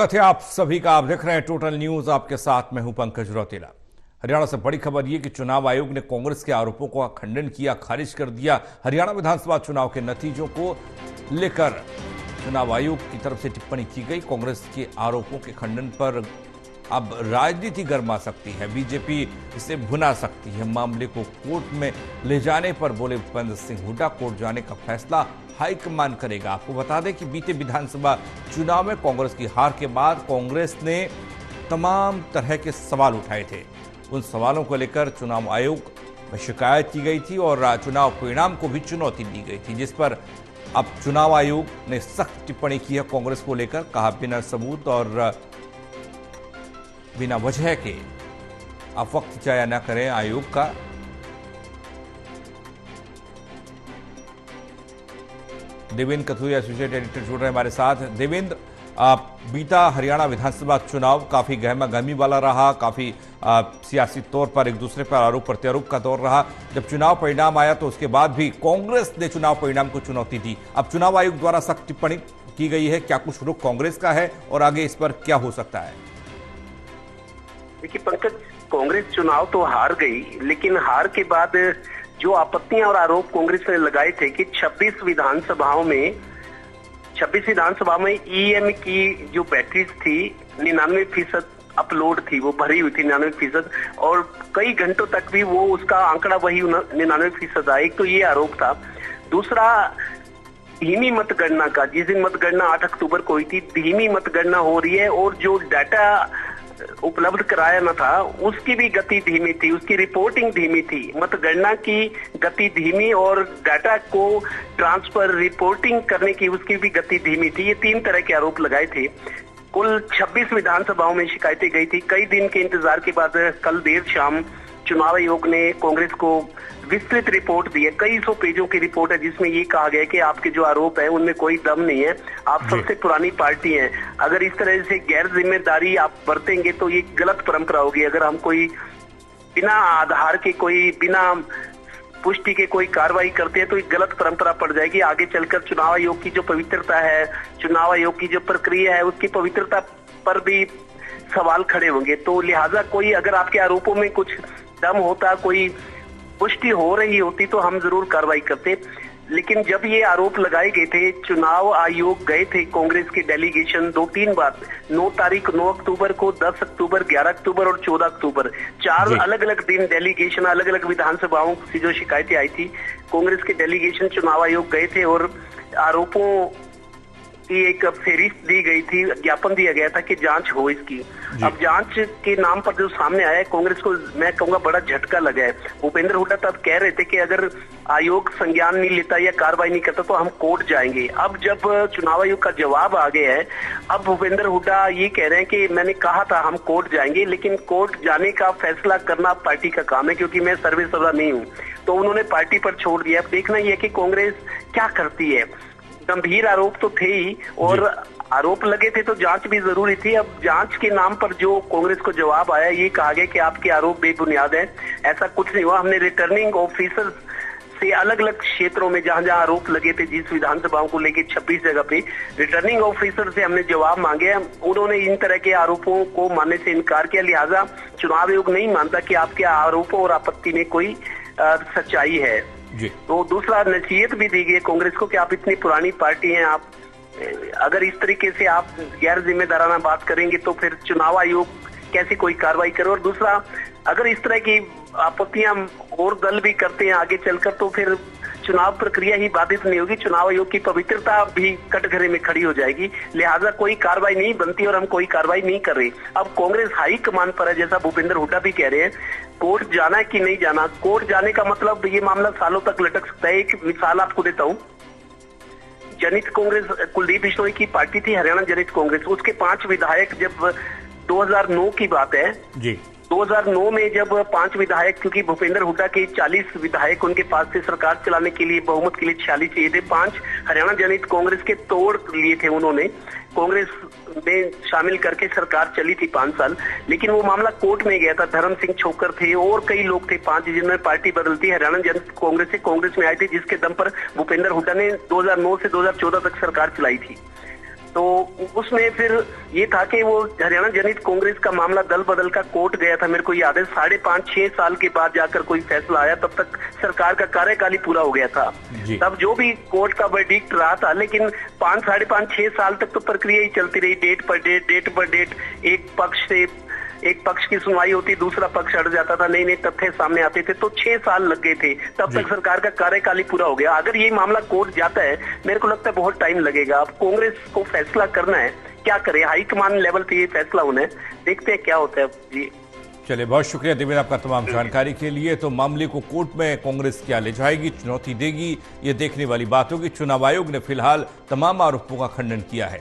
स्वागत है आप सभी का। आप देख रहे हैं टोटल न्यूज, आपके साथ मैं हूं पंकज रौतेला। हरियाणा से बड़ी खबर यह कि चुनाव आयोग ने कांग्रेस के आरोपों का खंडन किया, खारिज कर दिया। हरियाणा विधानसभा चुनाव के नतीजों को लेकर चुनाव आयोग की तरफ से टिप्पणी की गई। कांग्रेस के आरोपों के खंडन पर अब राजनीति गर्मा सकती है, बीजेपी इसे भुना सकती है। मामले को कोर्ट में ले जाने पर बोले भूपेंद्र सिंह हुड्डा, कोर्ट जाने का फैसला हाईकमान करेगा। आपको बता दें कि बीते विधानसभा चुनाव में कांग्रेस की हार के बाद कांग्रेस ने तमाम तरह के सवाल उठाए थे। उन सवालों को लेकर चुनाव आयोग में शिकायत की गई थी और चुनाव परिणाम को भी चुनौती दी गई थी, जिस पर अब चुनाव आयोग ने सख्त टिप्पणी की है कांग्रेस को लेकर। कहा, बिना सबूत और बिना वजह के आप वक्त जाया न करें। आयोग का देवेंद्र कथुरिया एसोसिएट एडिटर जुड़ रहे हैं हमारे साथ। देवेंद्र, बीता हरियाणा विधानसभा चुनाव काफी गहमा गहमी वाला रहा, काफी सियासी तौर पर एक दूसरे पर आरोप प्रत्यारोप का दौर रहा। जब चुनाव परिणाम आया तो उसके बाद भी कांग्रेस ने चुनाव परिणाम को चुनौती दी। अब चुनाव आयोग द्वारा सख्त टिप्पणी की गई है, क्या कुछ रुख कांग्रेस का है और आगे इस पर क्या हो सकता है? देखिए पंकज, कांग्रेस चुनाव तो हार गई, लेकिन हार के बाद जो आपत्तियां और आरोप कांग्रेस ने लगाए थे कि 26 विधानसभाओं में ईवीएम की जो बैटरीज थी 99% अपलोड थी, वो भरी हुई थी 99%, और कई घंटों तक भी वो उसका आंकड़ा वही 99% आया। एक तो ये आरोप था। दूसरा, धीमी मतगणना का, जिस दिन मतगणना 8 अक्टूबर को हुई थी, धीमी मतगणना हो रही है और जो डाटा उपलब्ध कराया न था उसकी भी गति धीमी थी, उसकी रिपोर्टिंग धीमी थी। मतगणना की गति धीमी और डाटा को ट्रांसफर रिपोर्टिंग करने की उसकी भी गति धीमी थी। ये 3 तरह के आरोप लगाए थे। कुल 26 विधानसभाओं में शिकायतें गई थी। कई दिन के इंतजार के बाद कल देर शाम चुनाव आयोग ने कांग्रेस को विस्तृत रिपोर्ट दी है। कई सौ पेजों की रिपोर्ट है, जिसमें ये कहा गया है कि आपके जो आरोप है उनमें कोई दम नहीं है, आप सबसे पुरानी पार्टी हैं। अगर इस तरह से गैर जिम्मेदारी आप बरतेंगे तो ये गलत परंपरा होगी। अगर हम कोई बिना आधार के, कोई बिना पुष्टि के कोई कार्रवाई करते हैं तो एक गलत परंपरा पड़ जाएगी। आगे चलकर चुनाव आयोग की जो पवित्रता है, चुनाव आयोग की जो प्रक्रिया है, उसकी पवित्रता पर भी सवाल खड़े होंगे। तो लिहाजा कोई, अगर आपके आरोपों में कुछ दम होता, कोई पुष्टि हो रही होती तो हम जरूर कार्रवाई करते। लेकिन जब ये आरोप लगाए गए थे, चुनाव आयोग गए थे कांग्रेस के डेलीगेशन 2-3 बार, 9 अक्टूबर को, 10 अक्टूबर, 11 अक्टूबर और 14 अक्टूबर, 4 अलग अलग दिन डेलीगेशन, अलग अलग विधानसभाओं से जो शिकायतें आई थी, कांग्रेस के डेलीगेशन चुनाव आयोग गए थे और आरोपों की एक फेरिस्त दी गई थी, ज्ञापन दिया गया था कि जांच हो इसकी। अब जांच के नाम पर जो सामने आया है, कांग्रेस को मैं कहूंगा बड़ा झटका लगा है। भूपेंद्र हुड्डा तब कह रहे थे कि अगर आयोग संज्ञान नहीं लेता या कार्रवाई नहीं करता तो हम कोर्ट जाएंगे। अब जब चुनाव आयोग का जवाब आ गया है, अब भूपेंद्र हुड्डा ये कह रहे हैं कि मैंने कहा था हम कोर्ट जाएंगे, लेकिन कोर्ट जाने का फैसला करना पार्टी का काम है, क्योंकि मैं सर्वेसर्वा नहीं हूँ। तो उन्होंने पार्टी पर छोड़ दिया। अब देखना यह है कि कांग्रेस क्या करती है। गंभीर आरोप तो थे ही, और आरोप लगे थे तो जांच भी जरूरी थी। अब जांच के नाम पर जो कांग्रेस को जवाब आया, ये कहा गया कि आपके आरोप बेबुनियाद हैं। ऐसा कुछ नहीं हुआ। हमने रिटर्निंग ऑफिसर से अलग अलग क्षेत्रों में जहां जहां आरोप लगे थे, जिस विधानसभाओं को लेके 26 जगह पे, रिटर्निंग ऑफिसर से हमने जवाब मांगे। उन्होंने इन तरह के आरोपों को मानने से इनकार किया। लिहाजा चुनाव आयोग नहीं मानता कि आपके आरोपों और आपत्ति में कोई सच्चाई है। तो दूसरा, नसीहत भी दी गई कांग्रेस को कि आप इतनी पुरानी पार्टी हैं, आप अगर इस तरीके से आप गैर जिम्मेदाराना बात करेंगे तो फिर चुनाव आयोग कैसे कोई कार्रवाई करे। और दूसरा, अगर इस तरह की आपत्तियां और दल भी करते हैं आगे चलकर तो फिर चुनाव प्रक्रिया ही बाधित नहीं होगी, चुनाव आयोग की पवित्रता भी कटघरे में खड़ी हो जाएगी। लिहाजा कोई कार्रवाई नहीं बनती और हम कोई कार्रवाई नहीं कर रहे। अब कांग्रेस हाई कमान पर है, जैसा भूपेंद्र हुड्डा भी कह रहे हैं, कोर्ट जाना है कि नहीं जाना। कोर्ट जाने का मतलब ये मामला सालों तक लटक सकता है। एक मिसाल आपको देता हूँ। जनहित कांग्रेस, कुलदीप बिश्नोई की पार्टी थी हरियाणा जनहित कांग्रेस, उसके 5 विधायक, जब 2009 की बात है जी, 2009 में जब 5 विधायक, क्योंकि भूपेंद्र हुड्डा के 40 विधायक उनके पास से सरकार चलाने के लिए, बहुमत के लिए 46 चाहिए थे, 5 हरियाणा जनहित कांग्रेस के तोड़ लिए थे उन्होंने, कांग्रेस में शामिल करके सरकार चली थी 5 साल। लेकिन वो मामला कोर्ट में गया था। धर्म सिंह छोकर थे और कई लोग थे, 5, जिन्होंने पार्टी बदलती हरियाणा जनहित कांग्रेस से कांग्रेस में आए थे, जिसके दम पर भूपेंद्र हुड्डा ने 2009 से 2014 तक सरकार चलाई थी। तो उसमें फिर ये था कि वो हरियाणा जनहित कांग्रेस का मामला दल बदल का कोर्ट गया था, मेरे को याद है 5.5-6 साल के बाद जाकर कोई फैसला आया, तब तक सरकार का कार्यकाल ही पूरा हो गया था। तब जो भी कोर्ट का वर्डिक्ट रहा था, लेकिन 5-5.5-6 साल तक तो प्रक्रिया ही चलती रही, डेट पर डेट, एक पक्ष की सुनवाई होती, दूसरा पक्ष अड़ जाता था, नए नए तथ्य सामने आते थे, तो 6 साल लग गए थे, तब तक सरकार का कार्यकाल ही पूरा हो गया। अगर ये मामला कोर्ट जाता है, मेरे को लगता है बहुत टाइम लगेगा। अब कांग्रेस को फैसला करना है, क्या करे, हाईकमान लेवल पे ये फैसला होना है, देखते हैं क्या होता है जी। चलिए, बहुत शुक्रिया देवेंद्र आपका तमाम जानकारी के लिए। तो मामले को कोर्ट में कांग्रेस क्या ले जाएगी, चुनौती देगी, ये देखने वाली बात होगी। चुनाव आयोग ने फिलहाल तमाम आरोपों का खंडन किया है।